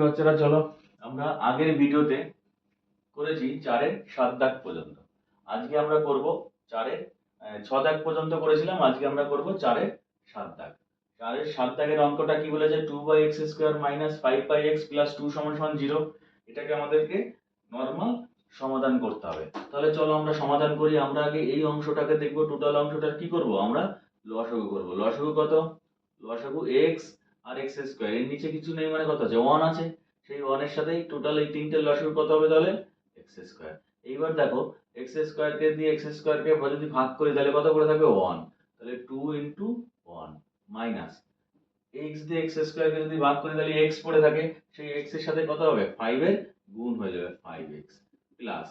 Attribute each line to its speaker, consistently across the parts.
Speaker 1: বাচ্চারা, চলো আমরা আগের ভিডিওতে করেছি 4-এর 7 দাগ পর্যন্ত। আজকে আমরা করব 4-এর 6 দাগ পর্যন্ত করেছিলাম, আজকে আমরা করব 4-এর 7 দাগ। 4-এর 7 দাগের অঙ্কটা কি বলেছে, 2/x² - 5/x + 2 = 0। এটাকে আমাদেরকে নরমাল সমাধান করতে হবে। তাহলে চলো আমরা সমাধান করি। আমরা আগে এই অংশটাকে দেখব, টোটাল অংশটার কি করব, আমরা লসাগু করব। লসাগু কত? লসাগু x আর x², এর নিচে কিছু নেই মানে কত আছে, 1 আছে। সেই 1 এর সাথেই টোটাল এই তিনটে লসাগু কত হবে তাহলে, x²। এইবার দেখো x² কে দিয়ে x² কে যদি ভাগ করি তাহলে কত করে থাকবে, 1। তাহলে 2 × 1 মাইনাস x দিয়ে x² কে যদি ভাগ করি তাহলে x পড়ে থাকে, সেই x এর সাথে কত হবে, 5 এর গুণ হয়ে যাবে 5x প্লাস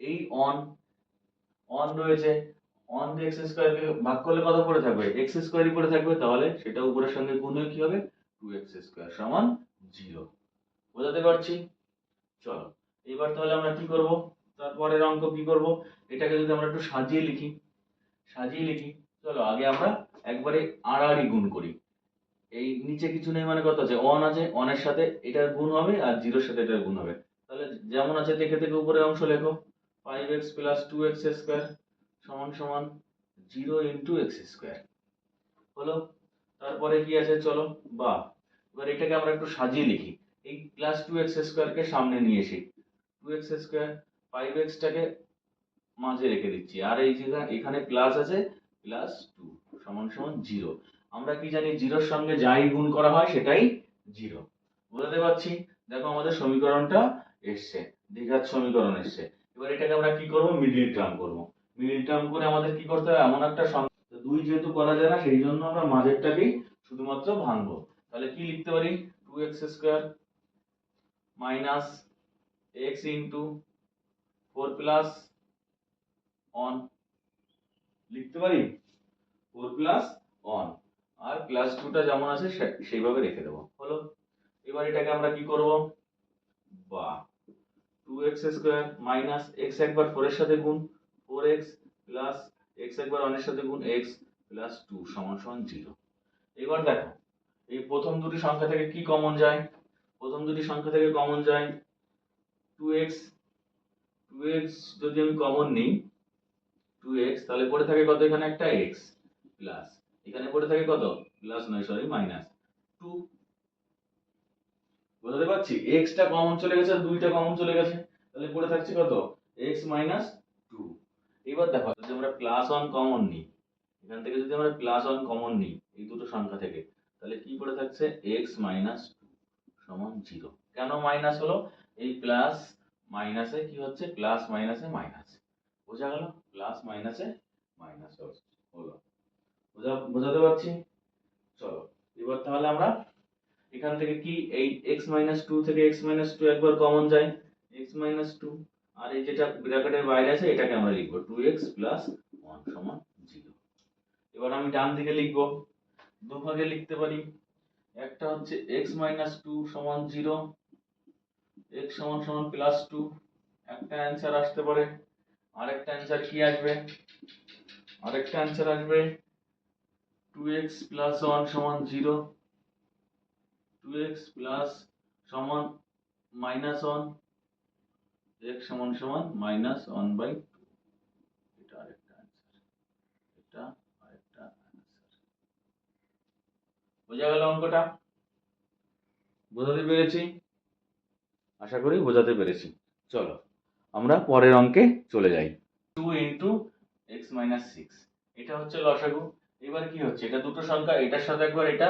Speaker 1: এই অন রয়েছে, অন দিয়ে x² কে ভাগ করলে কত পড়ে থাকবে, x² পড়ে থাকবে। তাহলে সেটা উপরের সঙ্গে গুণ হয়ে কি হবে, 2x² = 0। বোঝাতে পারছি? চলো এবার তাহলে আমরা কি করব, তারপরের অঙ্ক কি করব, এটাকে যদি আমরা একটু সাজিয়ে লিখি। চলো আগে আমরা একবারে আড়াআড়ি গুণ করি। এই নিচে কিছু নেই মানে কত আছে, 1 আছে, 1 এর সাথে এটার গুণ হবে আর 0 এর সাথে এটার গুণ হবে। তাহলে যেমন আছে দেখে দেখে উপরের অংশ লেখো, 5x + 2x² = 0 × x²। হলো। তারপরে কি আছে, চলো বা এবার এটাকে আমরা একটু সাজিয়ে লিখি। এই +2x² কে সামনে নিয়ে এসে 2x², 5x টাকে মাঝে রেখে দিচ্ছি, আর এই যে এখানে প্লাস আছে, +2 = 0। আমরা কি জানি, 0 এর সঙ্গে যাই গুণ করা হয় সেটাই 0। বুঝতে পারছি? দেখো আমাদের সমীকরণটা এসছে, দ্বিঘাত সমীকরণ এসছে। এবার এটাকে আমরা কি করব, মিডল টার্ম করব। মিডল টার্ম করে আমাদের কি করতে হবে, এমন একটা সংখ্যা, 2 যেহেতু করা যায় না সেই জন্য আমরা মাঝেরটাকেই শুধুমাত্র ভাঙবো। তাহলে কি লিখতে পারি, 2x² - x × 4 + 1 লিখতে পারি, 4 + 1 আর +2টা যেমন আছে সেইভাবে রেখে দেবো। হলো। এবার এটাকে আমরা কি করব, বা 2x² - x একবার 4 এর সাথে গুণ, 4x প্লাস x একবার 1 এর সাথে গুণ, x + 2 = 0। এবার দেখো এই প্রথম দুটি সংখ্যা থেকে কি কমন যায়, প্রথম দুটি সংখ্যা থেকে কমন যায় 2x। 2x যদি আমি কমন নিই, 2x, তাহলে পড়ে থাকে কত, এখানে একটা x প্লাস এখানে পড়ে থাকে কত, প্লাস নয় সরি -2। বুঝতে পারছি, x টা কমন চলে গেছে আর 2টা কমন চলে গেছে, তাহলে পড়ে থাকছে কত, x - 2। এবার দেখো যদি আমরা +1 কমন নিই, এখান থেকে যদি আমরা +1 কমন নিই এই দুটো সংখ্যা থেকে, তাহলে কি পড়ে থাকছে, x - 2 = 0। কেন মাইনাস হলো, এই প্লাস মাইনাসে কি হচ্ছে, প্লাস মাইনাসে মাইনাস। বোঝা গেল, প্লাস মাইনাসে মাইনাস হলো। বোঝাতে পারছি? চলো এবার তাহলে আমরা এখান থেকে কি, এই x - 2 থেকে x - 2 একবার কমন যায়, x - 2, আর এই যেটা ব্র্যাকেটের বাইরে আছে এটাকে আমরা লিখব 2x + 1 = 0। এবার আমি ডান দিকে লিখব, দুভাগে লিখতে পারি। একটা হচ্ছে x - 2 = 0, x = +2, একটা অ্যানসার আসতে পারে। আরেকটা অ্যানসার কি আসবে, আরেকটা অ্যানসার আসবে 2x + 1 = 0, 2x প্লাস সমান -1, x সমান -1/2। এটা আরেকটা অ্যানসার, এটা আরেকটা অ্যানসার। বোঝা গেল অঙ্কটা? বোঝাতে পেরেছি? আশা করি বোঝাতে পেরেছি। চলো আমরা পরের অঙ্কে চলে যাই। 2 × x - 6, এটা হচ্ছে লসাগু। এবার কি হচ্ছে, এটা দুটো সংখ্যা, এটার সাথে একবার এটা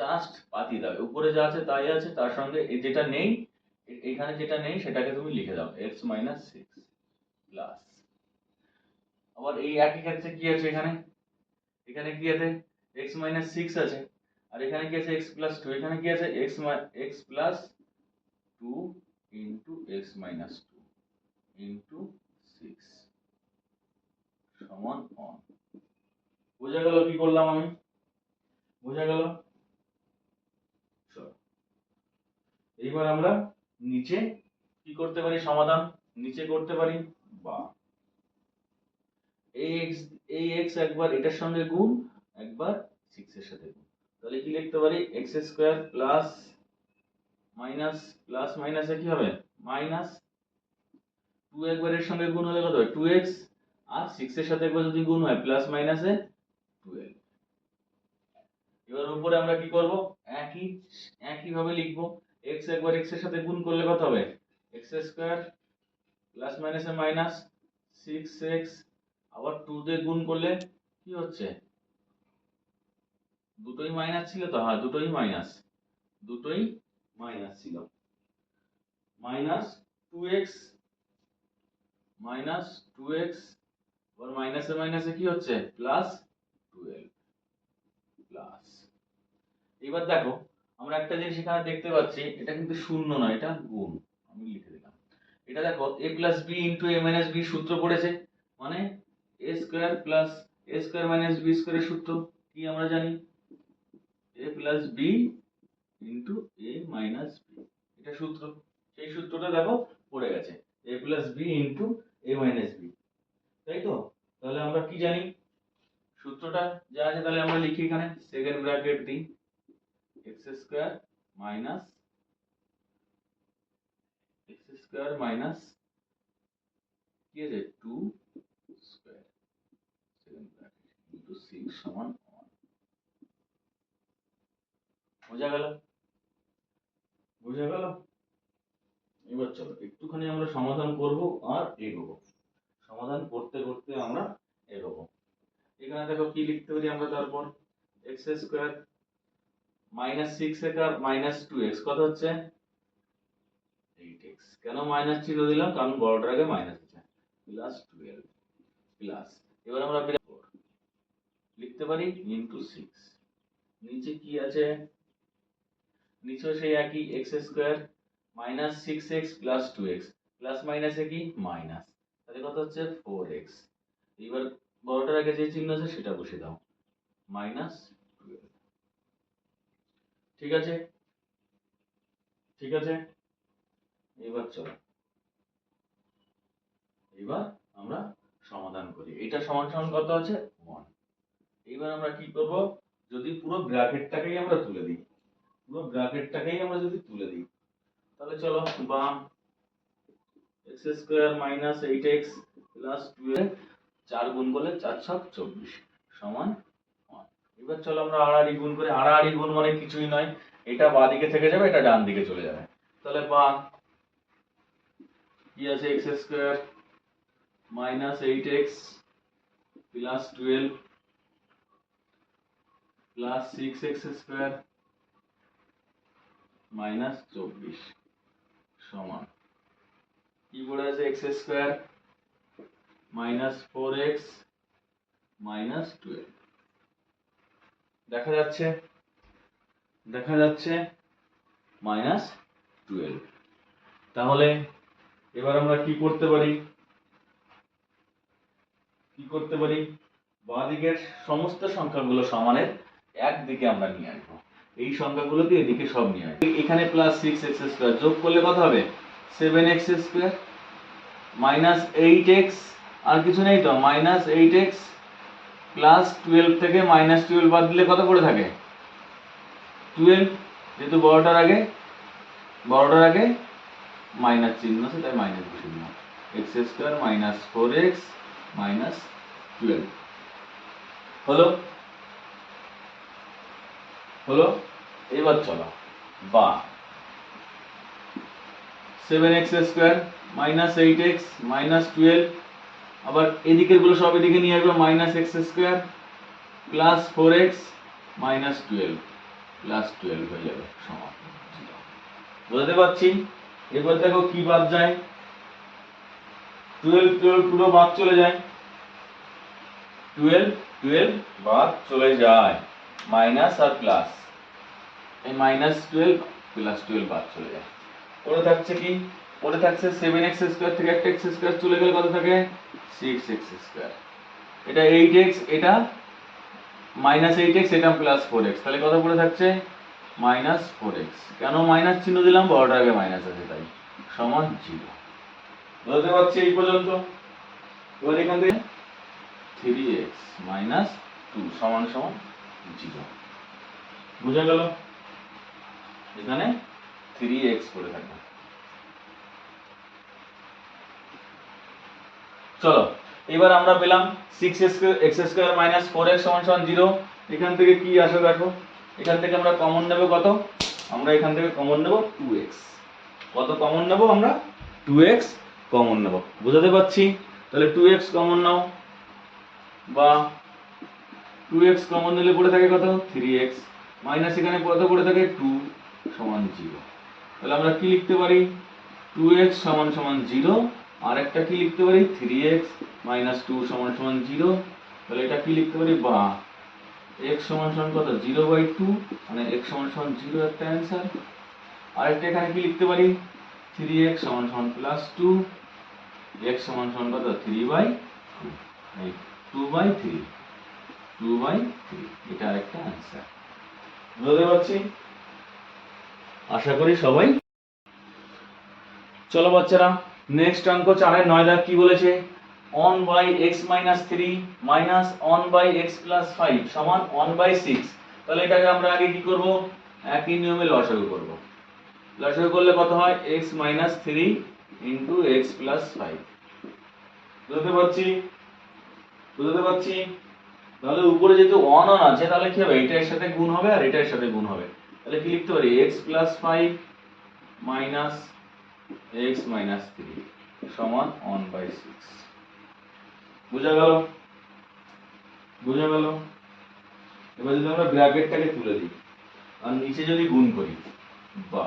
Speaker 1: জাস্ট পাতিয়ে দাও, উপরে যা আছে তাই আছে, তার সঙ্গে যেটা নেই, এখানে যেটা নেই সেটাকে তুমি লিখে দাও, x - 6 প্লাস, আবার এই একই ক্ষেত্রে কি আছে, এখানে এখানে কি আছে, x - 6 আছে, আর এখানে কি আছে, x + 2, এখানে কি আছে, x + 2 × x - 2 × 6 সমান 1। বোঝা গেল কি করলাম আমি? বোঝা গেল? এইবার আমরা নিচে কি করতে পারি, সমাধান নিচে করতে পারি, বা এই x একবার এটার সঙ্গে গুণ, একবার 6 এর সাথে গুণ। তাহলে কি লিখতে পারি, x² + মাইনাস প্লাস মাইনাসে কি হবে মাইনাস 2 একবার এর সঙ্গে গুণ হলে কত হবে 2x, আর 6 এর সাথে একবার যদি গুণ হয় প্লাস মাইনাসে 12। এবার উপরে আমরা কি করব একই ভাবে লিখব। x একবার x এর সাথে গুণ করলে কত হবে x স্কয়ার প্লাস মাইনাসে মাইনাস 6x, আবার 2 দিয়ে গুণ করলে কি হচ্ছে দুটোই মাইনাস ছিল তো, হ্যাঁ দুটোই মাইনাস ছিল, মাইনাস 2x মাইনাস 2x, আবার মাইনাসে মাইনাসে কি হচ্ছে প্লাস 12 প্লাস। এবার দেখো আমরা একটা জিনিস এখানে দেখতে পাচ্ছি, এটা কিন্তু শূন্য নয়, এটা গুণ, আমি লিখে দিলাম। এটা দেখো a plus b into a minus b সূত্র পড়েছে, মানে a square plus a square minus b স্কয়ারের সূত্র কি আমরা জানি, a plus b into a minus b, এটা সূত্র। সেই সূত্রটা দেখো পড়ে গেছে a plus b into a minus b, তাই তো? তাহলে আমরা কি জানি সূত্রটা যা আছে, তাহলে আমরা লিখি এখানে সেকেন্ড ব্র্যাকেট দিই x স্কয়ার মাইনাস কি আছে 2 স্কয়ার সেকেন্ড ব্র্যাকেট ইনটু 6 সমান 1। বোঝা গেল? এবার চলো একটুখানি আমরা সমাধান করব আর এগোবো, সমাধান করতে করতে আমরা এগোবো। এখানে দেখো কি লিখতে পারি আমরা, তারপর x স্কয়ার মাইনাস 6x আর মাইনাস 2x কত হচ্ছে 8x। কেন মাইনাস চিহ্ন দিলাম, কারণ বড়টার আগে মাইনাস আছে, প্লাস 12 প্লাস, এবার আমরা লিখতে পারি ইনটু 6। নিচে কি আছে, নিচে সেই একই x square minus 6x plus 2x, plus মাইনাসে কি মাইনাস, তাহলে কত হচ্ছে 4x। এবার বড়টার আগে যে চিহ্ন আছে সেটা বসে দাও, মাইনাস 12। ঠিক আছে এবার চলো এবার আমরা সমাধান করি। এটা সমান সমান কত আছে 1। এবার আমরা কি করব, যদি পুরো ব্র্যাকেটটাকেই আমরা তুলে দিই, তাহলে চলো বা x square minus 8x plus 12 4 গুণ করলে 4 ছক 24 সমান 1। এবার চলো আমরা আড়াআড়ি গুণ করি। আড়াআড়ি গুণ মানে কিছুই নয়, এটা বাঁ দিকে থেকে যাবে, এটা ডান দিকে চলে যাবে। তাহলে বা কি আছে x square minus 8x plus 12 plus 6x square minus 24 সমান কি পড়ে আছে x square minus 4x minus 12। দেখা যাচ্ছে মাইনাস 12। তাহলে এবার আমরা কি করতে পারি, বাঁ দিকের সমস্ত সংখ্যাগুলো সমানের একদিকে আমরা নিয়ে আসবো, এই সংখ্যাগুলোকে এদিকে সব নিয়ে আসবো। এখানে প্লাস 6x স্কয়ার যোগ করলে কত হবে 7x স্কয়ার মাইনাস 8x, আর কিছু নেই তো, মাইনাস 8x প্লাস 12 থেকে মাইনাস 12 বাদ দিলে কত পড়ে থাকে 12, যেহেতু বড়টার আগে মাইনাস চিহ্ন আছে তাই মাইনাস বসে দিলাম, x square minus 4x minus 12 হলো। এবার চলো বা 7x square minus 8x minus 12, আবার এদিকের গুলো সব এদিকে নিয়ে আসবো, minus x square plus 4x minus 12 plus 12 হয়ে যাবে সমান। বুঝতে পারছি? এবার দেখো কি বাদ যায়, 12 পুরো বাদ চলে যায়, 12 বাদ চলে যায়, মাইনাস আর প্লাস, এই মাইনাস 12 প্লাস 12 বাদ চলে যায়। পড়ে থাকছে 7x স্কয়ার থেকে একটা x স্কয়ার চলে গেলে কত থাকে 6x স্কয়ার, এটা 8x, এটা মাইনাস 8x, এটা প্লাস 4x, তাহলে কত পড়ে থাকছে মাইনাস 4x। কেন মাইনাস চিহ্ন দিলাম, বড়টার আগে মাইনাস আছে তাই, সমান 0। বুঝতে পারছি এই পর্যন্ত? এবার এখান থেকে 3x মাইনাস 2 সমান সমান 0। বুঝা গেল? এখানে 3x করে থাকবে। চলো এবার আমরা পেলাম 6x² মাইনাস 4x সমান 0। এখান থেকে কি আসে দেখো, এখান থেকে আমরা কমন নেব কত, আমরা এখান থেকে কমন নেব 2x। কত কমন নেব আমরা? 2x কমন নেব। বুঝাতে পারছি? তাহলে 2x কমন নাও, বা 2x কমন নিলে পড়ে থাকে কত? 3x মাইনাস এখানে কত পড়ে থাকে? 2 সমান 0। তাহলে আমরা কি লিখতে পারি? 2x সমান 0, আর একটা কি লিখতে পারি? 3x মাইনাস 2 সমান 0। তাহলে এটা কি লিখতে পারি? বা x সমান কত? 0/2, মানে x সমান 0 একটা অ্যান্সার। আর একটা এখানে কি লিখতে পারি? 3x সমান +2, x সমান কত? 3/2, এই 2/3, 2/3, এটা আরেকটা অ্যান্সার। বুঝতে পারছি? আশা করি সবাই। চলো বাচ্চারা, নেক্সট অঙ্ক 4 এর 9 দাগ কি বলেছে? 1/x - 3 মাইনাস 1/x + 5 সমান 1/6। তাহলে এটাকে আমরা আগে কি করব? একই নিয়মে লসাগু করব। লসাগু করলে কত হয়? x - 3 * x + 5। বুঝতে পারছি? বুঝতে পারছি? তাহলে উপরে যেহেতু 1 আছে, তাহলে কি হবে? এটা এর সাথে গুণ হবে আর এটা এর সাথে গুণ হবে। তাহলে কি লিখতে পারি? x + 5 মাইনাস x - 3 সমান 1/6। বুঝা গেল? বুঝা গেল? এবার যদি আমরা ব্র্যাকেটটাকে তুলে দিই আর নিচে যদি গুণ করি, বা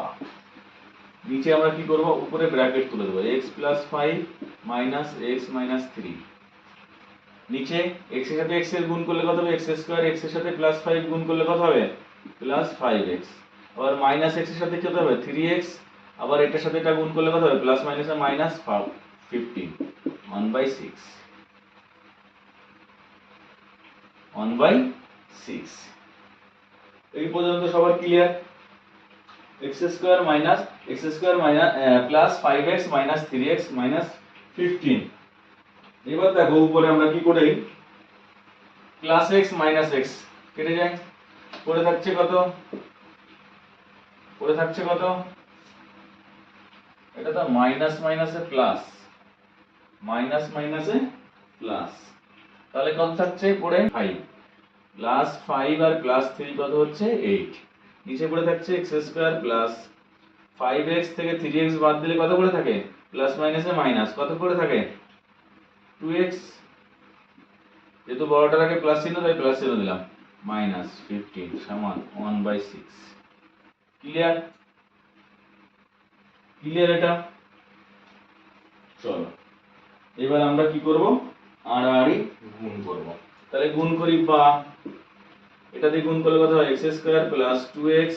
Speaker 1: নিচে আমরা কি করব? উপরে ব্র্যাকেট তুলে দেব, x + 5 মাইনাস x - 3। নিচে x এর সাথে x এর গুণ করলে কত হবে? x², x এর সাথে +5 গুণ করলে কত হবে? +5x। আবার মাইনাস x এর সাথে কি হতে হবে? 3x। আবার এটার সাথে এটা গুণ করলে কত হবে? প্লাস মাইনাসে মাইনাস 15, 1/6, 1/6। এই পর্যন্ত সবার clear? x² minus plus 5x minus 3x minus 15। এবার দেখো উপরে আমরা কি করি? প্লাস x মাইনাস x কেটে যায়, পড়ে থাকছে কত? পড়ে থাকছে কত? এটা তো মাইনাস মাইনাসে প্লাস, মাইনাস মাইনাসে প্লাস, তাহলে কত থাকছে পড়ে? 5 প্লাস 5 আর প্লাস 3 কত হচ্ছে? 8। নিচে পড়ে থাকছে x² প্লাস 5x থেকে 3x বাদ দিলে কত পড়ে থাকে? প্লাস মাইনাসে মাইনাস, কত পড়ে থাকে? 2x। যেহেতু বড়টার আগে প্লাস চিহ্ন, তাই প্লাস চিহ্ন দিলাম, মাইনাস 15 সমান 1/6। ক্লিয়ার? ক্লিয়ার এটা? চলো এবার আমরা কি করব? আড়াআড়ি গুণ করব। তাহলে গুণ করি, বা এটা দিয়ে গুণ করলে কত হয়? x² প্লাস 2x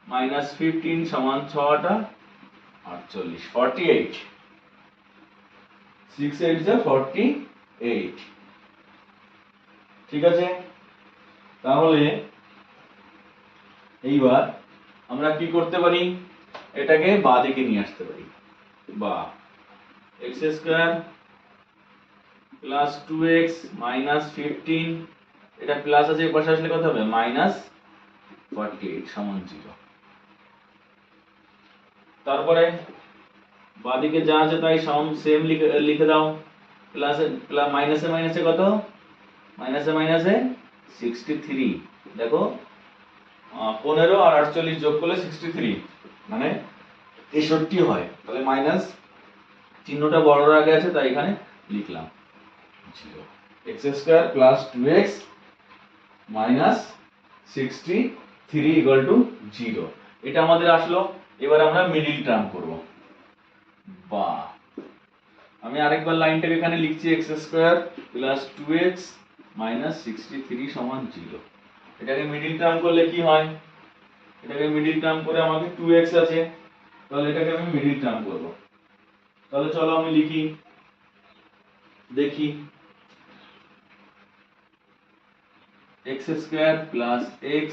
Speaker 1: মাইনাস 15 সমান 6 48, 48, 6 8 যা 48। ঠিক আছে? তাহলে এইবার আমরা কি করতে পারি? এটাকে বাঁ দিকে নিয়ে আসতে পারি, বা x² প্লাস 2x মাইনাস 15, এটা প্লাস আছে, এই পাশে আসলে কত হবে? মাইনাস 48 সমান 0। তারপরে বাঁদিকে যা আছে তাই সেম লিখে দাও। প্লাসে মাইনাসে মাইনাসে কত? মাইনাসে মাইনাসে 63। দেখো 15 আর 48 যোগ করলে 63, মানে 63 হয়। তাহলে মাইনাস চিহ্নটা বড়র আগে আছে, তাই এখানে লিখলাম 0। x² plus 2x minus 63 = 0। এটা আমাদের আসলো। এবার আমরা মিডিল টার্ম করব, বা আমি আরেকবার লাইনটাকে এখানে লিখছি, x² প্লাস 2x মাইনাস 63 সমান 0। এটাকে মিডিল টার্ম করলে কি হয়? এটাকে মিডিল টার্ম করে আমাকে 2x আছে, তাহলে এটাকে আমি মিডিল টার্ম করব। তাহলে চলো আমি লিখি, দেখি। x² plus x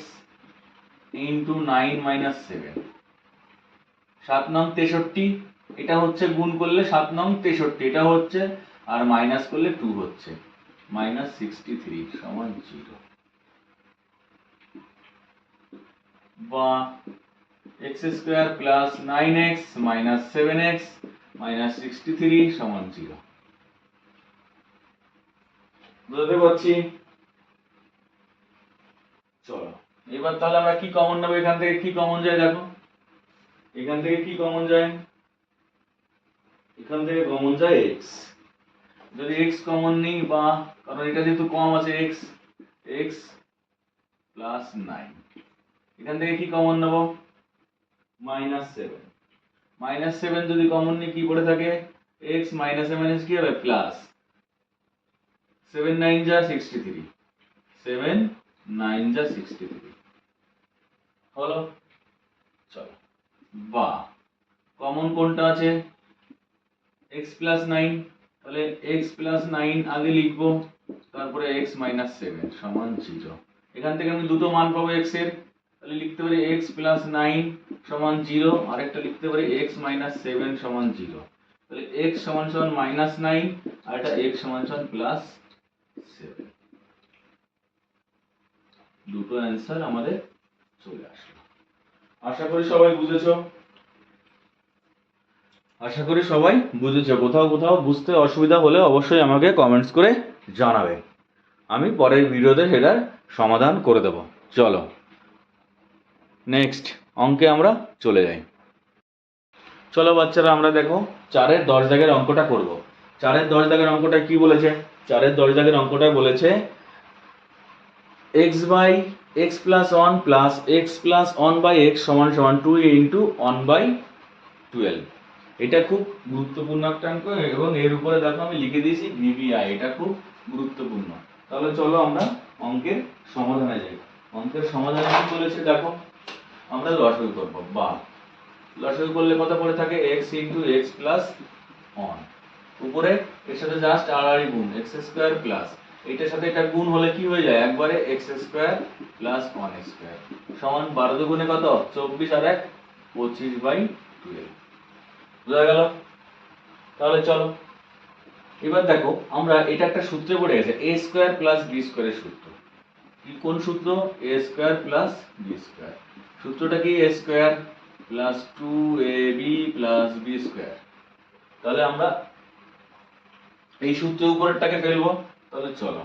Speaker 1: into 9 minus 7, 7 নং 63, এটা হচ্ছে গুণ করলে 7 নং 63, এটা হচ্ছে, আর মাইনাস করলে 2 হচ্ছে, মাইনাস 63 সমান 0। বা x square plus 9x minus 7x minus 63 সমান 0। বুঝতে পারছি? চলো এবার তাহলে আমরা কি কমন নেব, এখান থেকে কি কমন যায় দেখো, এখান থেকে কি কমন যায়, এখান থেকে কমন যায় x। যদি x কমন নিই, বা কারণ এটা যেহেতু কম আছে x প্লাস 9, এখান থেকে কি কমন নেব, -7। -7 যদি কমন নিই কি পড়ে থাকে, x মাইনাস কি হবে প্লাস 7 9 যা 63, 7 9 যা 63 হলো। চলো, বা কমন কোনটা আছে, x প্লাস 9, তাহলে x প্লাস 9 আগে লিখবো, তারপরে x মাইনাস 7 সমান 0। এখান থেকে আমি দুটো মান পাবো x এর, তাহলে লিখতে পারি x প্লাস 9 সমান 0, আর একটা লিখতে পারি x মাইনাস 7 সমান 0। তাহলে x সমান সমান মাইনাস 9 আর এটা x সমান সমান প্লাস 7। দুটো অ্যান্সার আমাদের চলে আসলো। আশা করি সবাই বুঝেছো, আশা করি সবাই বুঝেছো। কোথাও কোথাও বুঝতে অসুবিধা হলে অবশ্যই আমাকে কমেন্টস করে জানাবে, আমি পরের ভিডিওতে সেটার সমাধান করে দেব। চলো নেক্সট অঙ্কে আমরা চলে যাই। চলো বাচ্চারা, আমরা দেখো 4-এর 10 দাগের অঙ্কটা করব। 4-এর 10 দাগের অঙ্কটা কি বলেছে, 4-এর 10 দাগের অঙ্কটা বলেছে x by x plus 1 plus x plus 1 by x সমান সমান 2 ইন্টু 1 বাই 12। এটা খুব গুরুত্বপূর্ণ একটা অঙ্ক, এবং এর উপরে দেখো আমি লিখে দিয়েছি ভিভিআই, এটা খুব গুরুত্বপূর্ণ। তাহলে চলো আমরা অঙ্কের সমাধানে যাই। অঙ্কের সমাধানে কি বলেছে দেখো, আমরা লসাগু করব, বা লসাগু করলে কত পড়ে থাকে, x ইন্টু x প্লাস 1, উপরে এর সাথে জাস্ট আড়াআড়ি গুণ x স্কয়ার প্লাস এটার সাথে এটা গুণ হলে কি হয়ে যায়, একবারে x স্কয়ার প্লাস 1 স্কয়ার সমান 12 দুগুণে কত 24 আর 1 25/12। বুঝা গেল? তাহলে চলো এবার দেখো, আমরা এটা একটা সূত্রে পড়ে গেছে, a স্কয়ার প্লাস b স্কয়ারের সূত্র। কি কোন সূত্র, a square plus b square. সূত্রটা কি, a square plus 2ab plus b square. তাহলে আমরা এই সূত্রের উপরেরটাকে ফেলবো। তাহলে চলো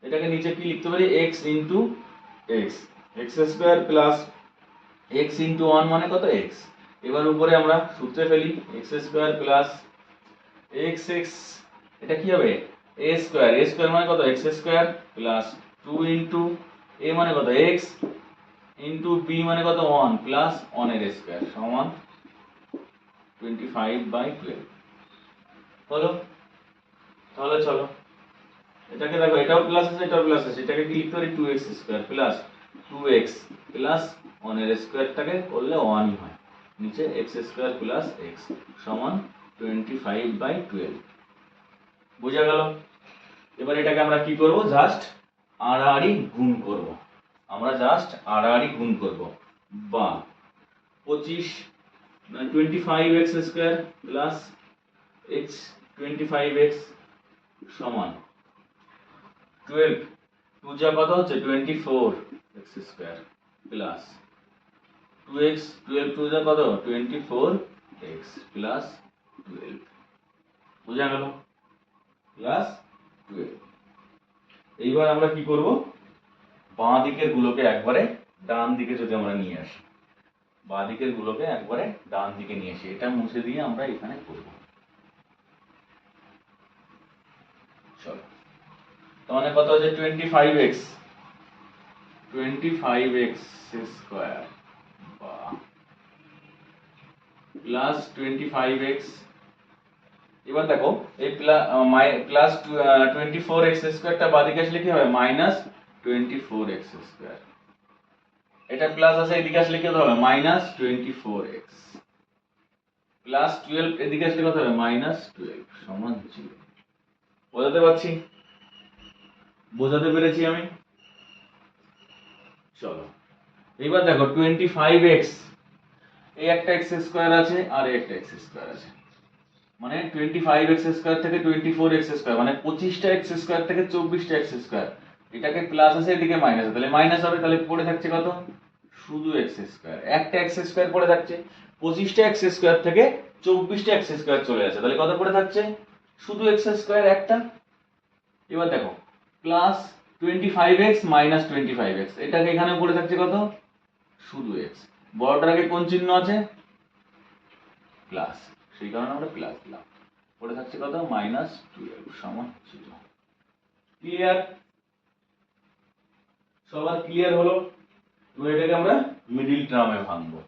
Speaker 1: এটাকে নিচে কি লিখতে পারি, x into x, x square plus x into 1 মানে কত x। এবার উপরে আমরা সূত্রে ফেলি, x square plus x x, এটা কি হবে a স্কয়ার, a স্কয়ার মানে কত x square plus 2 into a মানে কত x ইন্টু b মানে কত 1 প্লাস 1 এর স্কয়ার সমান 25/12 হলো। তাহলে চলো এটাকে দেখো, এটাও প্লাস আছে এটাও প্লাস আছে, এটাকে কি লিখতে পারি 2x square plus 2x plus 1 এর স্কয়ারটাকে করলে 1ই হয়, নিচে x স্কয়ার প্লাস x সমান 25/12। বুঝা গেল? এবার এটাকে আমরা কি করব, জাস্ট আড়াআড়ি গুণ করব, আমরা জাস্ট আড়াআড়ি গুণ করব, বা 25x square plus x 25x সমান 12, 2 যা কত হচ্ছে 24x স্কয়ার প্লাস 2x, 12 2 যা কত 24x প্লাস 12। বুঝা গেল? প্লাস 12। এইবার আমরা কি করব, বাঁ দিকের গুলোকে একবারে ডান দিকে যদি আমরা নিয়ে আসি, বাঁ দিকের গুলোকে একবারে ডান দিকে নিয়ে আসি, এটা মুছে দিয়ে আমরা এখানে করব। চলো তাহলে কত হচ্ছে 25x স্কয়ার বা প্লাস 25x। এবার দেখো এই প্লাস 24x স্কয়ারটা বাদিকে আসলে কি হবে, মাইনাস 24x স্কয়ার। এটা প্লাস আছে, এদিকে আসলে কি হবে মাইনাস 24x প্লাস 12, এদিকে আসলে কত হবে মাইনাস 12 সমান 0। বোঝাতে পারছি? বোঝাতে পেরেছি আমি? চলো এবার দেখো 25x, এই একটা x স্কয়ার আছে আর এই একটা x স্কয়ার আছে, মানে 25x স্কয়ার থেকে 24x স্কয়ার, মানে 25টা x স্কয়ার থেকে 24টা x স্কয়ার। এটাকে প্লাস আছে এদিকে মাইনাস, তাহলে মাইনাস হবে, তাহলে পড়ে থাকছে কত শুধু এক্স স্কোয়ার, একটা এক্স স্কোয়ার পড়ে থাকছে। 25টা এক্স স্কোয়ার থেকে 24টা এক্স স্কোয়ার চলে আসে, তাহলে কত পড়ে থাকছে? শুধু এক্স স্কোয়ার একটা। এবার দেখো প্লাস 25x মাইনাস 25x, এটাকে এখানে পড়ে থাকছে কত? শুধু এক্স। বড়টার আগে কোন চিহ্ন আছে? প্লাস, সেই কারণে আমরা প্লাস দিলাম। পড়ে থাকছে কত? মাইনাস 12 সমান 0। ক্লিয়ার? সবার ক্লিয়ার হলো? এবার এটাকে আমরা মিডিল টার্মে ভাঙবো।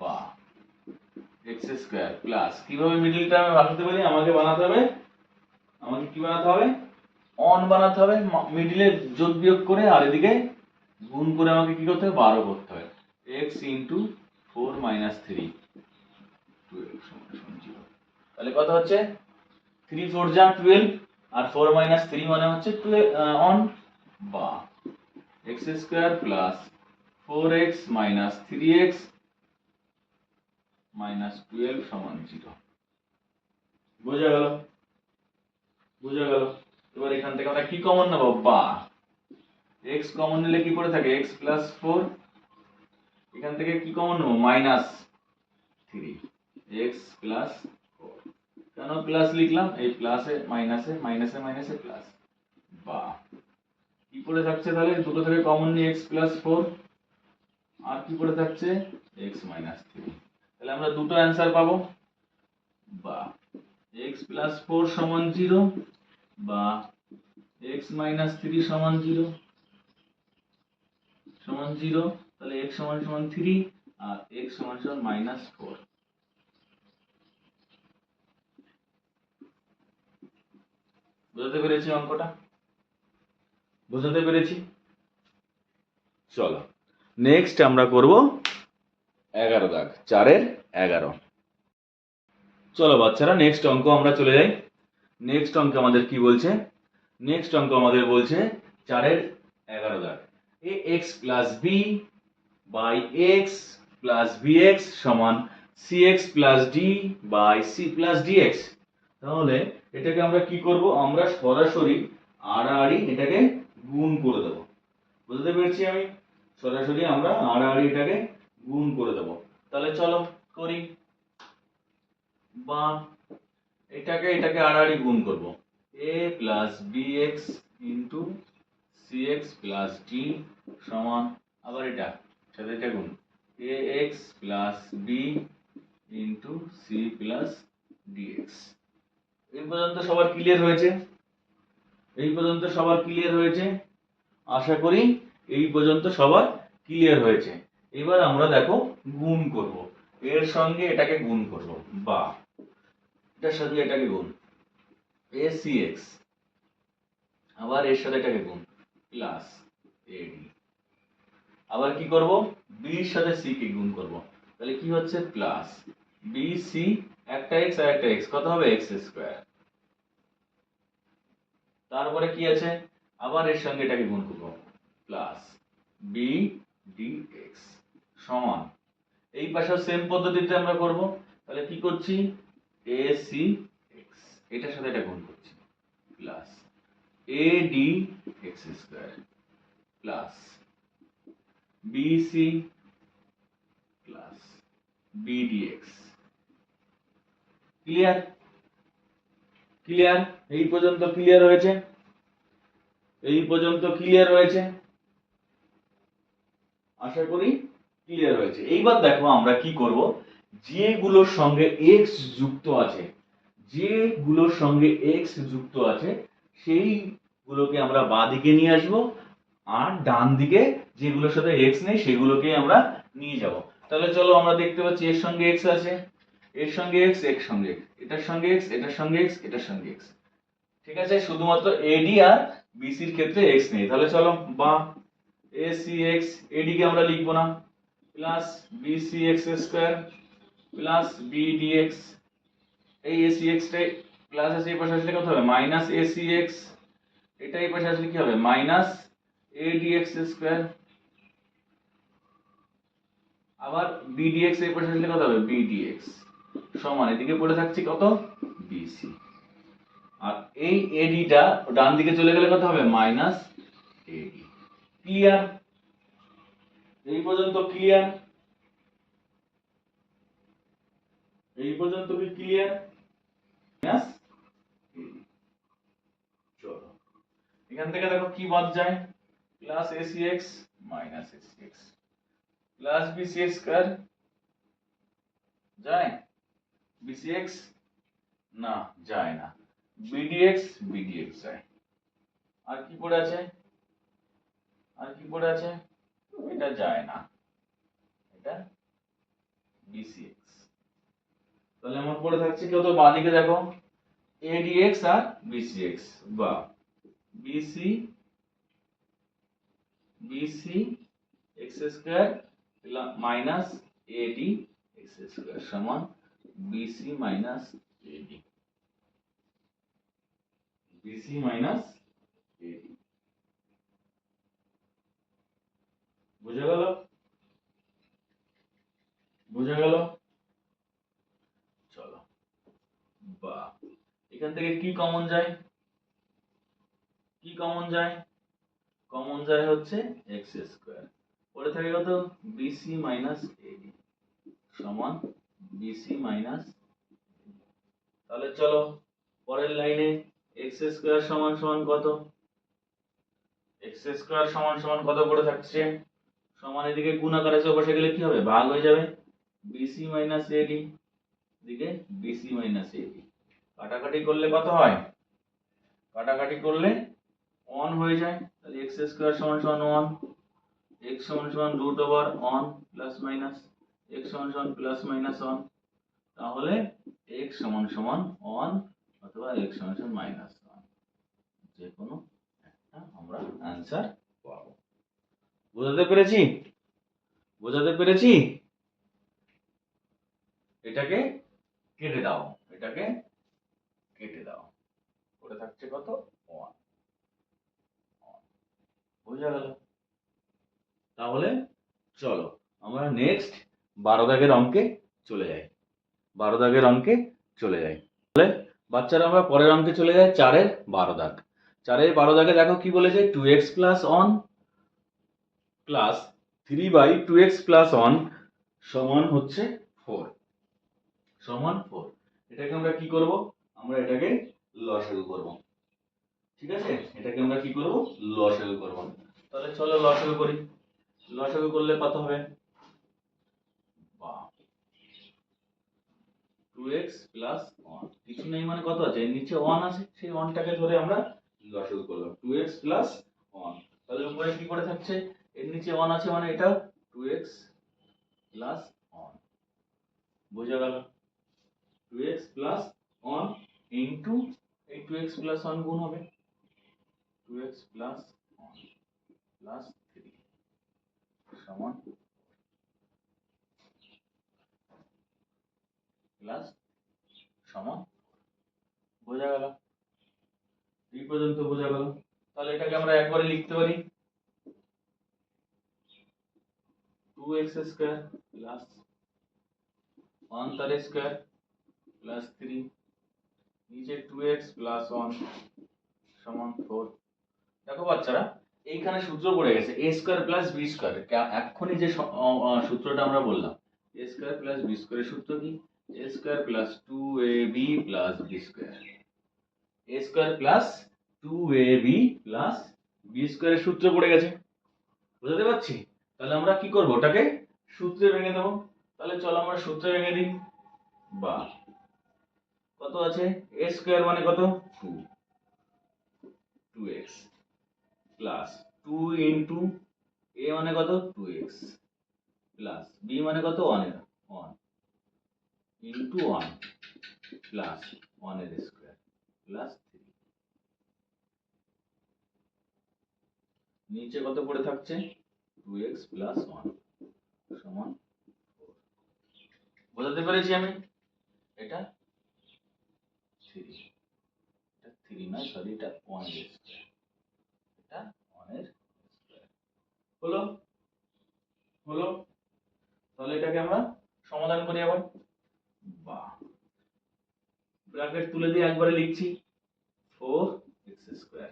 Speaker 1: বা এক্স স্কোয়ার প্লাস, কিভাবে মিডিল টার্মে ভাঙতে পারি? আমাকে কি বানাতে হবে? অন বানাতে হবে, মিডিলে যোগ বিয়োগ করে আর এদিকে গুণ করে আমাকে কি করতে হবে? 12 করতে হবে। x ইন্টু 4 মাইনাস 3 12 সমান 0। তাহলে কত হচ্ছে? 3 4 যা 12 আর 4 মাইনাস 3 মানে হচ্ছে 12 অন। বা x square plus 4x minus 3x minus 12 সমান 0। বোঝা গেল? বোঝা গেল? এবার এখান থেকে আমরা কি কমন নেব? বা x কমন নিলে কি পড়ে থাকে? x প্লাস 4, এখান থেকে কি কমন নেব? Minus 3 x plus 4। কেন প্লাস লিখলাম? এই প্লাসে মাইনাসে মাইনাসে মাইনাসে প্লাস। বা কি পড়ে থাকছে তাহলে? দুটো থেকে কমন নিয়ে x প্লাস 4 আর কি পড়ে থাকছে? x minus 3। তাহলে আমরা দুটো অ্যান্সার পাবো। বা x প্লাস 4 সমান 0 বা x মাইনাস 3 সমান 0 সমান 0। তাহলে x সমান সমান 3 আর x সমান সমান মাইনাস 4। বুঝতে পেরেছি অঙ্কটা? বুঝতে পেরেছি? চলো নেক্সট আমরা করব 11 দাগ, 4-এর 11। চলো বাচ্চারা নেক্সট অঙ্ক আমরা চলে যাই। নেক্সট অঙ্ক আমাদের কি বলছে? নেক্সট অঙ্ক আমাদের বলছে 4-এর 11 দাগ, ax plus b by x plus bx সমান cx plus d by c plus dx। তাহলে এটাকে আমরা কি করব? আমরা সরাসরি আড়াআড়ি এটাকে গুণ করে দেব। বুঝতে পেরেছি আমি? সরাসরি আমরা আড়াআড়ি এটাকে গুণ করে দেব। তাহলে চলো করি। বা এটাকে আড়াআড়ি গুণ করব। a plus bx into cx plus d সমান, আবার এটা সাথে এটা গুণ, ax plus b into c plus dx। এই পর্যন্ত সবার ক্লিয়ার হয়েছে? এই পর্যন্ত সবার ক্লিয়ার হয়েছে? আশা করি এই পর্যন্ত সবার ক্লিয়ার হয়েছে। এবার আমরা দেখো গুণ করব, এর সঙ্গে এটাকে গুণ করব। বা এটার সাথে এটাকে গুণ, acx আবার এর সাথে এটাকে গুণ প্লাস ad। আবার কি করব? b এর সাথে c কে গুণ করব। তাহলে কি হচ্ছে? প্লাস bc, একটা x আর একটা x, কত হবে? x square. তারপরে কি আছে? আবার এর সঙ্গে এটাকে গুণ করব প্লাস b dx সমান, এই পাশেও সেম পদ্ধতিতে আমরা করব। তাহলে কি করছি? ac x, এটার সাথে এটা গুণ করছি plus ad x square plus bc plus b dx। Clear? Clear? এই পর্যন্ত ক্লিয়ার হয়েছে? এই পর্যন্ত ক্লিয়ার হয়েছে? আশা করি ক্লিয়ার হয়েছে। এইবার দেখো আমরা কি করব, যেগুলোর সঙ্গে x যুক্ত আছে, যেগুলোর সঙ্গে x যুক্ত আছে সেইগুলোকে আমরা বাঁ দিকে নিয়ে আসব, আর ডান দিকে যেগুলোর সাথে x নেই সেগুলোকে আমরা নিয়ে যাব। তাহলে চলো আমরা দেখতে পাচ্ছি এর সঙ্গে x আছে, এর সঙ্গে x, এর সঙ্গে x, এটার সঙ্গে x, এটার সঙ্গে x, এটার সঙ্গে x। ঠিক আছে, শুধুমাত্র AD আর BC এর ক্ষেত্রে x নেই। তাহলে চলো বা ACX, AD কে আমরা লিখবো না, plus BCX square plus BDX। এই ACX টাই প্লাস আছে, এই পাশে আসলে কত হবে? Minus ACX। এটা এই পাশে আসলে কি হবে? Minus ADX square. আবার BDX এই পাশে আসলে কত হবে? BDX সমান, এদিকে পড়ে থাকছে কত? BC। আর এই AD টা ডান দিকে চলে গেলে কত হবে? Minus AD। ক্লিয়ার? এই পর্যন্ত ক্লিয়ার? এই পর্যন্ত কি ক্লিয়ার? চলো এখান থেকে দেখো কি বাদ যায়, plus AC X minus AC X plus BC X square যায়, বিসি এক্স না যায় না, বিডিএক্স বিডিএক্স যায়। আর কি পড়ে আছে, আর কি পড়ে আছে, এটা যায় না, এটা বিসিএক্স। তাহলে আমার পড়ে থাকছে কেউ তো বাঁদিকে দেখো এডিএক্স আর বিসিএক্স, বা BC BC X square minus AD X square সমান BC minus AD, BC minus AD. বুঝা গেল? বুঝা গেল? চলো বা এখান থেকে কি কমন যায়, কি কমন যায়, কমন যায় হচ্ছে এক্স স্কয়ার, পরে থাকে কত বিসি মাইনাস এডি সমান বিসি মাইনাস। তাহলে চলো পরের লাইনে এক্স স্কয়ার সমান সমান কত, এক্স স্কয়ার সমান সমান কত পড়ে থাকছে, সমান এদিকে গুণ আকারে এসে বসে গেলে কি হবে, ভাগ হয়ে যাবে, বিসি মাইনাস এডি দিকে বিসি মাইনাস এডি, কাটাকাটি করলে কত হয়, কাটাকাটি করলে 1 হয়ে যায়, তাহলে এক্স স্কয়ার সমান সমান 1, x সমান সমান root over 1 plus minus x সমান সমান প্লাস মাইনাস 1, তাহলে x সমান সমান 1 অথবা x সমান সমান মাইনাস 1, যে কোনো একটা আমরা आंसर পাবো। বোঝাতে পেরেছি? বোঝাতে পেরেছি? এটাকে কেটে দাও, এটাকে কেটে দাও, পড়ে থাকছে কত 1, বুঝা গেল? তাহলে চলো আমরা নেক্সট 12 দাগের অঙ্কে চলে যাই, 12 দাগের অঙ্কে চলে যাই। তাহলে বাচ্চারা আমরা পরের অঙ্কে চলে যাই, 4-এর 12 দাগ। 4-এর 12 দাগে দেখো কি বলেছে, 2x plus 1 plus 3/2x plus 1 সমান হচ্ছে 4, সমান 4। এটাকে আমরা কি করব, আমরা এটাকে লসাগু করব, ঠিক আছে, এটাকে আমরা কি করব, লসাগু করব। তাহলে চলো লসাগু করি, লসাগু করলে কত হবে, 2x প্লাস 1, কিছু নেই মানে কত আছে, এর নিচে 1 আছে, সেই 1টাকে ধরে আমরা লসাগু করলাম, 2x প্লাস 1। তাহলে উপরে কি করে থাকছে, এর নিচে 1 আছে মানে এটা 2x প্লাস 1, বুঝা গেল? 2x প্লাস 1 ইনটু এই 2x প্লাস 1 গুণ হবে 2x প্লাস 1 প্লাস 3 সমান প্লাস সমান, বোঝা গেল? এই পর্যন্ত বোঝা গেল? তাহলে এটাকে আমরা একবারে লিখতে পারি 2x স্কয়ার প্লাস 1 তার স্কয়ার প্লাস 3, নিচে 2x প্লাস 1 সমান 4। দেখো বাচ্চারা এইখানে সূত্র পড়ে গেছে a square plus b square, এক্ষুনি যে সূত্রটা আমরা বললাম a স্কয়ার প্লাস b স্কয়ারের সূত্র কি, a square plus 2ab plus b square, a square plus 2ab plus b স্কয়ারের সূত্র পড়ে গেছে, বুঝতে পারছি? তাহলে আমরা কি করব, ওটাকে সূত্রে ভেঙে দেব। তাহলে চলো আমরা সূত্রে ভেঙে দিই, বা কত আছে, a স্কয়ার মানে কত 2, 2x প্লাস 2 ইনটু a মানে কত 2x প্লাস b মানে কত 1 ইনটু 1 প্লাস 1 এর স্কয়ার প্লাস 3, নিচে কত পড়ে থাকছে 2x প্লাস 1 সমান 4। বোঝাতে পেরেছি আমি? এটা 3, এটা 3 নয়, সরি এটা 1 এর স্কয়ার, এটা 1 এর স্কয়ার হলো, হলো। তাহলে এটাকে আমরা সমাধান করি আবার, বা ব্র্যাকেট তুলে দিয়ে একবারে লিখছি 4x স্কয়ার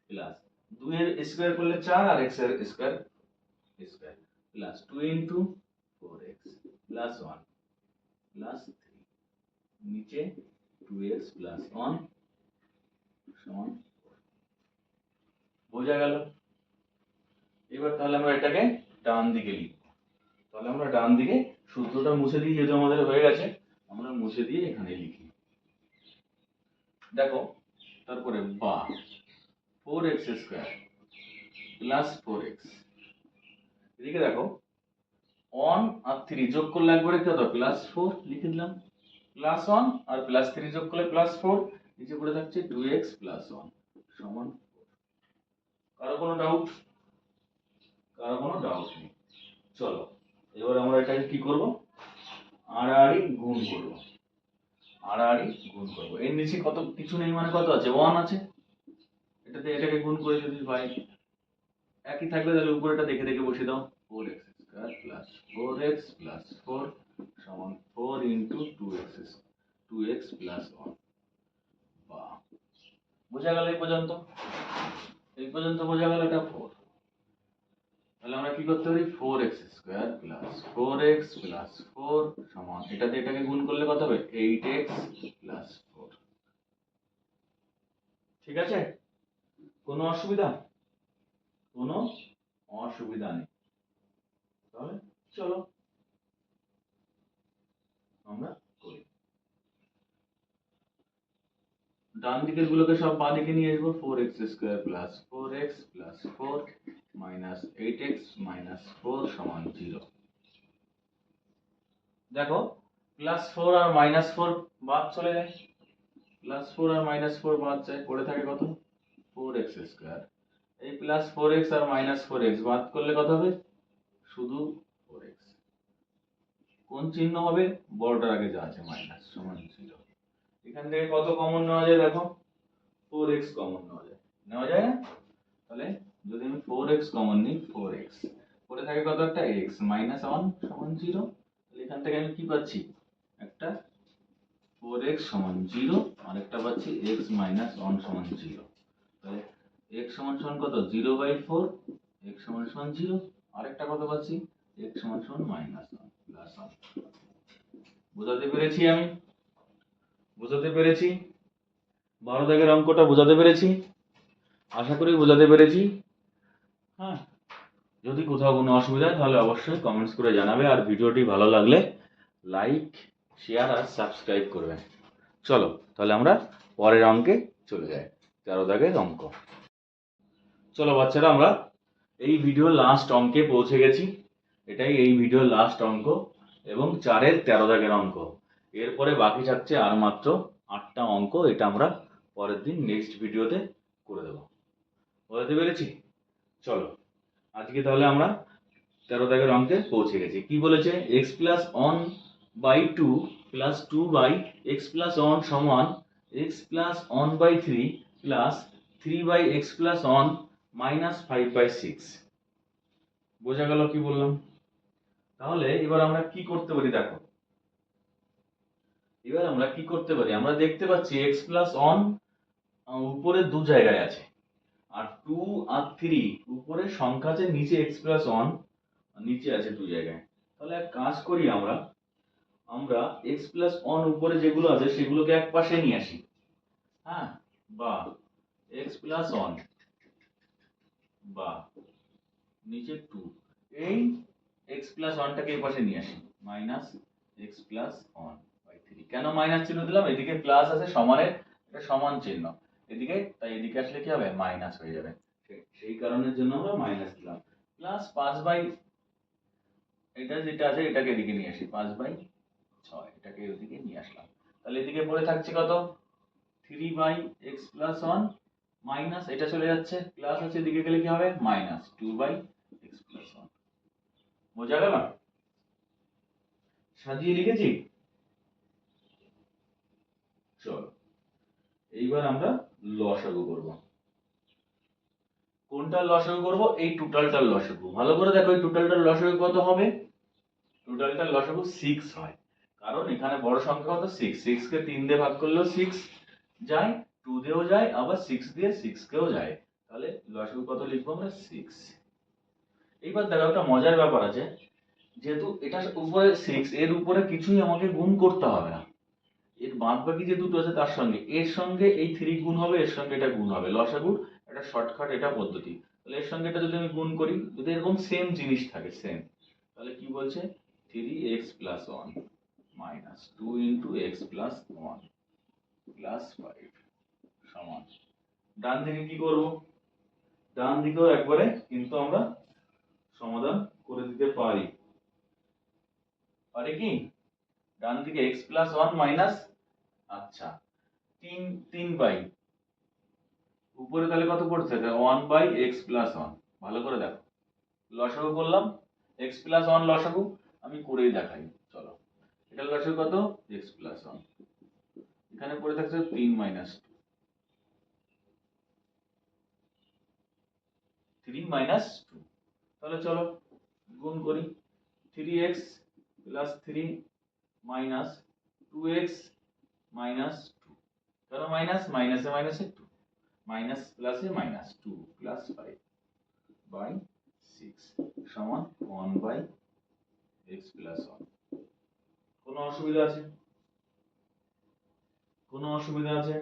Speaker 1: প্লাস 2 এর স্কয়ার করলে 4 আর x এর square square, plus 2 into 4x plus 1 plus 3 নিচে 2x প্লাস 1 সমান 4। বোঝা গেল? এবার তাহলে আমরা এটাকে ডান দিকে লিখব। তাহলে আমরা ডান দিকে সূত্রটা মুছে দিই, যেহেতু আমাদের হয়ে গেছে আমরা মুছে দিয়ে এখানে লিখি। দেখো তারপরে বা 4x স্কয়ার প্লাস 4x, এদিকে দেখো 1 আর 3 যোগ করলে একবারে কি হতো প্লাস 4 লিখে দিলাম, প্লাস 1 আর প্লাস 3 যোগ করলে প্লাস 4, নিচে পড়ে থাকছে 2x প্লাস 1 সমান 4। কারো কোনো ডাউট? কারো কোনো ডাউট নেই। চলো এবার আমরা এটাকে কি করব, আড়াআড়ি গুণ করব। আড়াআড়ি গুণ করব, এর নিচে কত কিছু নেই মানে কত আছে 1 আছে, এটাতে এটাকে গুণ করে যদি পাই একই থাকবে তাহলে উপরেটা দেখে দেখে বসিয়ে দাও। 4x square plus 4x plus 4 সমান 4 ইন্টু 2x প্লাস 1। বা বোঝা গেল এই পর্যন্ত? এই পর্যন্ত বোঝা গেল এটা 4। তাহলে আমরা কি করতে পারি 4x square plus 4x plus 4 সমান এটাতে এটাকে গুণ করলে কত হবে 8x প্লাস 4। ঠিক আছে? কোনো অসুবিধা? কোনো অসুবিধা নেই। তাহলে চলো আমরা করি। ডান দিকের গুলোকে সব বাঁ দিকে নিয়ে আসবো। 4x square plus 4x plus 4 minus 8x minus 4 সমান 0। দেখো প্লাস 4 আর মাইনাস 4 বাদ চলে যায়, প্লাস 4 আর মাইনাস 4 বাদ যায়, পড়ে থাকে কত 4x স্কয়ার। এই প্লাস 4x আর মাইনাস 4x বাদ করলে কত হবে শুধু 4x। কোন চিহ্ন হবে বড়টার আগে যা আছে মাইনাস সমান 0। এখান থেকে কত কমন নেওয়া যায় দেখো 4x কমন নেওয়া যায়, নেওয়া যায় না? তাহলে যদি আমি 4x কমন নিই 4x পড়ে থাকে কত একটা x মাইনাস 1 সমান 0। তাহলে এখান থেকে আমি কি পাচ্ছি একটা 4x সমান 0 আর একটা পাচ্ছি x মাইনাস 1 সমান 0। তাহলে x সমান সমান কত 0/4, x সমান সমান 0 আর একটা কত পাচ্ছি x সমান সমান মাইনাস 1 প্লাস 1। বোঝাতে পেরেছি? আমি বোঝাতে পেরেছি? 12 দাগের অঙ্কটা বোঝাতে পেরেছি? আশা করি বোঝাতে পেরেছি। হ্যাঁ, যদি কোথাও কোনো অসুবিধা হয় তাহলে অবশ্যই কমেন্টস করে জানাবে, আর ভিডিওটি ভালো লাগলে লাইক শেয়ার আর সাবস্ক্রাইব করবে। চলো তাহলে আমরা পরের অঙ্কে চলে যাই, 13 দাগের অঙ্ক। চলো বাচ্চারা আমরা এই ভিডিও লাস্ট অঙ্কে পৌঁছে গেছি। এটাই এই ভিডিওর লাস্ট অঙ্ক এবং 4-এর 13 দাগের অঙ্ক। এরপরে বাকি থাকছে আর মাত্র 8টা অঙ্ক, এটা আমরা পরের দিন নেক্সট ভিডিওতে করে দেবো। বুঝতে পেরেছি? চলো আজকে তাহলে আমরা 13 দাগের অঙ্কে পৌঁছে গেছি। কি বলেছে x plus 1/2 plus 2/x plus 1 সমান x plus 1/3 plus 3/x plus 1 minus 5/6। বোঝা গেল কি বললাম? তাহলে এবার আমরা কি করতে পারি দেখো, এবার আমরা কি করতে পারি, আমরা দেখতে পাচ্ছি x প্লাস 1 উপরে দু জায়গায় আছে আর 2 আর 3 উপরে সংখ্যা আছে, নিচে x প্লাস 1 নিচে আছে দু জায়গায়। তাহলে এক কাজ করি আমরা, আমরা x প্লাস 1 উপরে যেগুলো আছে সেগুলোকে এক পাশে নিয়ে আসি। হ্যাঁ, বা x প্লাস 1 বা নিচে 2, এই x প্লাস 1টাকে এই পাশে নিয়ে আসি মাইনাস x প্লাস 1/3। কেন মাইনাস চিহ্ন দিলাম, এদিকে প্লাস আছে সমানের, এটা সমান চিহ্ন এদিকে, তাই এদিকে আসলে কি হবে মাইনাস হয়ে যাবে, সেই কারণের জন্য আমরা মাইনাস দিলাম। প্লাস 5 এটা যেটা আছে এটাকে এদিকে নিয়ে আসি 5/6, এটাকে ওদিকে নিয়ে আসলাম। তাহলে এদিকে পড়ে থাকছে কত 3/x প্লাস 1 মাইনাস এটা চলে যাচ্ছে, প্লাস আছে এদিকে গেলে কি হবে মাইনাস 2/x প্লাস 1। বোঝা গেল? সাজিয়ে লিখেছি? চলো এইবার আমরা লসাগু করব। কোনটার লসাগু করব? এই টোটালটার লসাগু। ভালো করে দেখো এই টোটালটার লসাগু কত হবে, টোটালটার লসাগু 6 হয়, কারণ এখানে বড় সংখ্যা কত 6, 6 কে 3 দিয়ে ভাগ করলেও 6 যায়, 2 দিয়েও যায়, আবার 6 দিয়ে 6 কেও যায়। তাহলে লসাগু কত লিখবো আমরা 6। এইবার দেখো একটা মজার ব্যাপার আছে, যেহেতু এটা উপরে 6, এর উপরে কিছুই আমাকে গুণ করতে হবে না। এর বাদ বাকি যে দুটো আছে তার সঙ্গে এর সঙ্গে এই 3 গুণ হবে, এর সঙ্গে এটা গুণ হবে, লসাগুর একটা শর্টকাট এটা পদ্ধতি। তাহলে এর সঙ্গে এটা যদি আমি গুণ করি, যদি এরকম সেম জিনিস থাকে সেম, তাহলে কি বলছে 3x plus 1 minus 2 into x plus 1 plus 5 সমান, ডান দিকে কি করব, ডান দিকেও একবারে কিন্তু আমরা সমাধান করে দিতে পারি। পারি কি, ডান দিকে x প্লাস 1 মাইনাস, আচ্ছা 3 বাই, উপরে তাহলে কত পড়ছে 1 বাই x প্লাস 1, ভালো করে দেখো, লসাগু করলাম x প্লাস 1 লসাগু আমি করেই দেখাই, চলো এটা লসাগু কত x প্লাস 1, এখানে পড়ে থাকছে 3 মাইনাস 2, তাহলে চলো গুণ করি, 3x plus 3 minus 2x minus 2, কেন মাইনাস, মাইনাসে মাইনাসে 2, মাইনাস প্লাসে মাইনাস 2 প্লাস 5 বাই 6 সমান 1 বাই x প্লাস 1। কোনো অসুবিধা আছে, কোনো অসুবিধা আছে,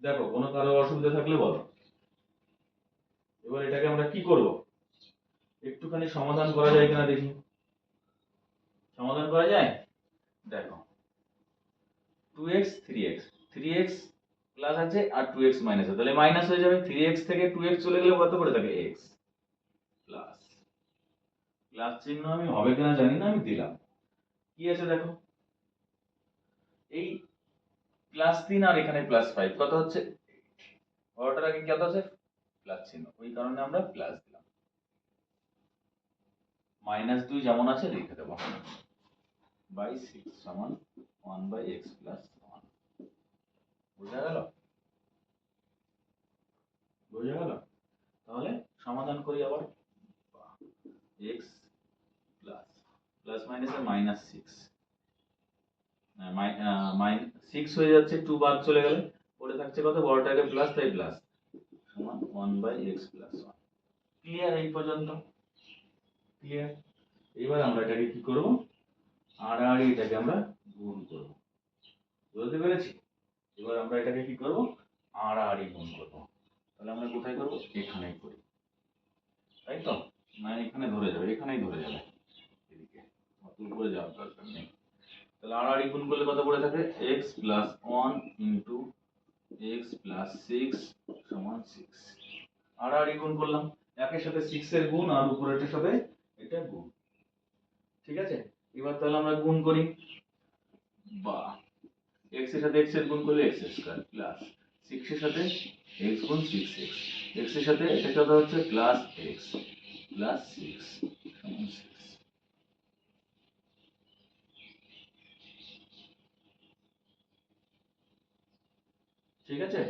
Speaker 1: দেখো কোনো কারো অসুবিধা থাকলে বলো। এবার এটাকে আমরা কি করব, একটুখানি সমাধান করা যায় কিনা দেখি, সমাধান করা যায়, দেখো 2x 3x, 3x প্লাস আছে আর 2x মাইনাস আছে, তাহলে মাইনাস হয়ে যাবে, 3x থেকে 2x চলে গেলে কত করে থাকে x প্লাস, প্লাস চিহ্ন আমি হবে কিনা জানি না, আমি দিলাম, কি আছে দেখো এই প্লাস 3 আর এখানে প্লাস 5 কত হচ্ছে, বড়টার আগে কত আছে প্লাস চিহ্ন, ওই কারণে আমরা প্লাস দিলাম, মাইনাস 2 যেমন আছে লিখে দেবো বাই 6 সমান 1 বাই x প্লাস 1, বোঝা গেল, বোঝা গেল, তাহলে সমাধান করি আবার, x প্লাস প্লাস মাইনাসে মাইনাস 6, 6 হয়ে যাচ্ছে, 2 বাদ চলে গেলে পড়ে থাকছে কত, বড়টাকে প্লাস তাই প্লাস সমান 1 বাই x প্লাস 1, ক্লিয়ার এই পর্যন্ত, ক্লিয়ার। এবার আমরা এটাকে কি করব, আড়াআড়ি এটাকে আমরা গুণ করব, বুঝতে পেরেছি, এবার আমরা এটাকে কি করব, আড়াআড়ি গুণ করব, তাহলে আমরা কোথায় করব, এখানেই করি, তাই তো, মানে এখানে ধরে যাবে, এখানেই ধরে যাবে, এদিকে অত উপরে যাওয়ার দরকার নেই, তাহলে আড়াআড়ি গুণ করলে কত পড়ে থাকে x plus 1 into x plus 6 সমান 6, আড়াআড়ি গুণ করলাম, একের সাথে 6 এর গুণ আর উপরেরটার সাথে এটা গুণ, ঠিক আছে। এবার তাহলে আমরা গুণ করি, বা x এর সাথে x এর গুণ করলে x স্কয়ার প্লাস 6 এর সাথে x গুণ 6x, x এর সাথে এটা কত হচ্ছে প্লাস x প্লাস 6 সমান 6, ঠিক আছে,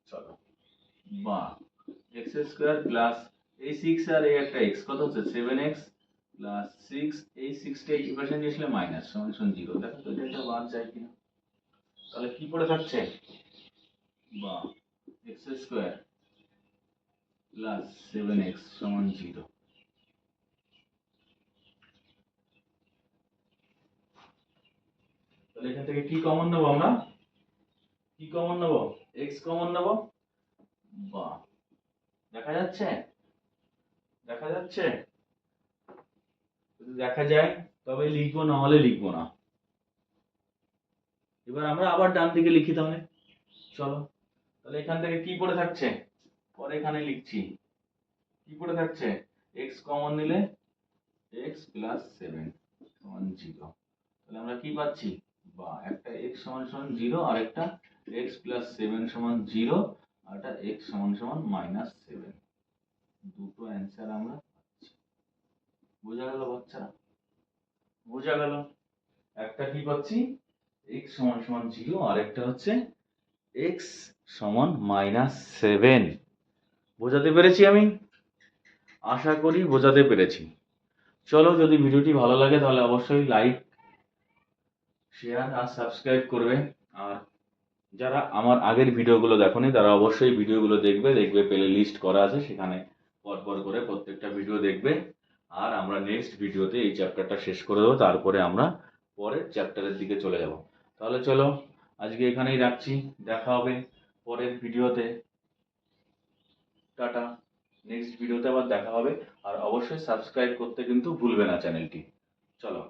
Speaker 1: চলো, বা x স্কয়ার প্লাস এই 6 আর এই একটা x কত হচ্ছে 7x প্লাস 6, এই 6 টা এই পাশে নিয়ে আসলে মাইনাস সমান সমান 0, দেখো তো এটা বাদ যায় কিনা, তাহলে কি পড়ে থাকছে, বা x স্কয়ার প্লাস 7x সমান 0, তাহলে এখান থেকে কি কমন নেব আমরা, কি কমন নেব, x কমন নেব, বা দেখা যাচ্ছে, দেখা যাচ্ছে, যদি দেখা যায় তবে লিখবো, না হলে লিখবো না। এবার আমরা আবার ডান দিকে লিখি তাহলে, চলো, তাহলে এখান থেকে কি পড়ে থাকছে, পরে এখানে লিখছি, কি পড়ে থাকছে, x কমন নিলে x প্লাস 7 সমান 0, তাহলে আমরা কি পাচ্ছি, বা একটা x সমান সমান 0 আর একটা x প্লাস 7 সমান 0 আর একটা x সমান সমান মাইনাস 7, দুটো অ্যান্সার আমরা পাচ্ছি, বোঝা গেল বাচ্চারা, বোঝা গেল, একটা কি পাচ্ছি x সমান সমান 0 আর একটা হচ্ছে x সমান মাইনাস 7, বোঝাতে পেরেছি আমি, আশা করি বোঝাতে পেরেছি। চলো, যদি ভিডিওটি ভালো লাগে তাহলে অবশ্যই লাইক, শেয়ার আর সাবস্ক্রাইব করবে, আর যারা আমার আগের ভিডিওগুলো দেখোনি তারা অবশ্যই ভিডিওগুলো দেখবে, প্লে লিস্ট করা আছে, সেখানে পরপর করে প্রত্যেকটা ভিডিও দেখবে। আর আমরা নেক্সট ভিডিওতে এই চ্যাপ্টারটা শেষ করে দেবো, তারপরে আমরা পরের চ্যাপ্টারের দিকে চলে যাব। তাহলে চলো আজকে এখানেই রাখছি, দেখা হবে পরের ভিডিওতে। টাটা, নেক্সট ভিডিওতে আবার দেখা হবে। আর অবশ্যই সাবস্ক্রাইব করতে কিন্তু ভুলবে না চ্যানেলটি। চলো।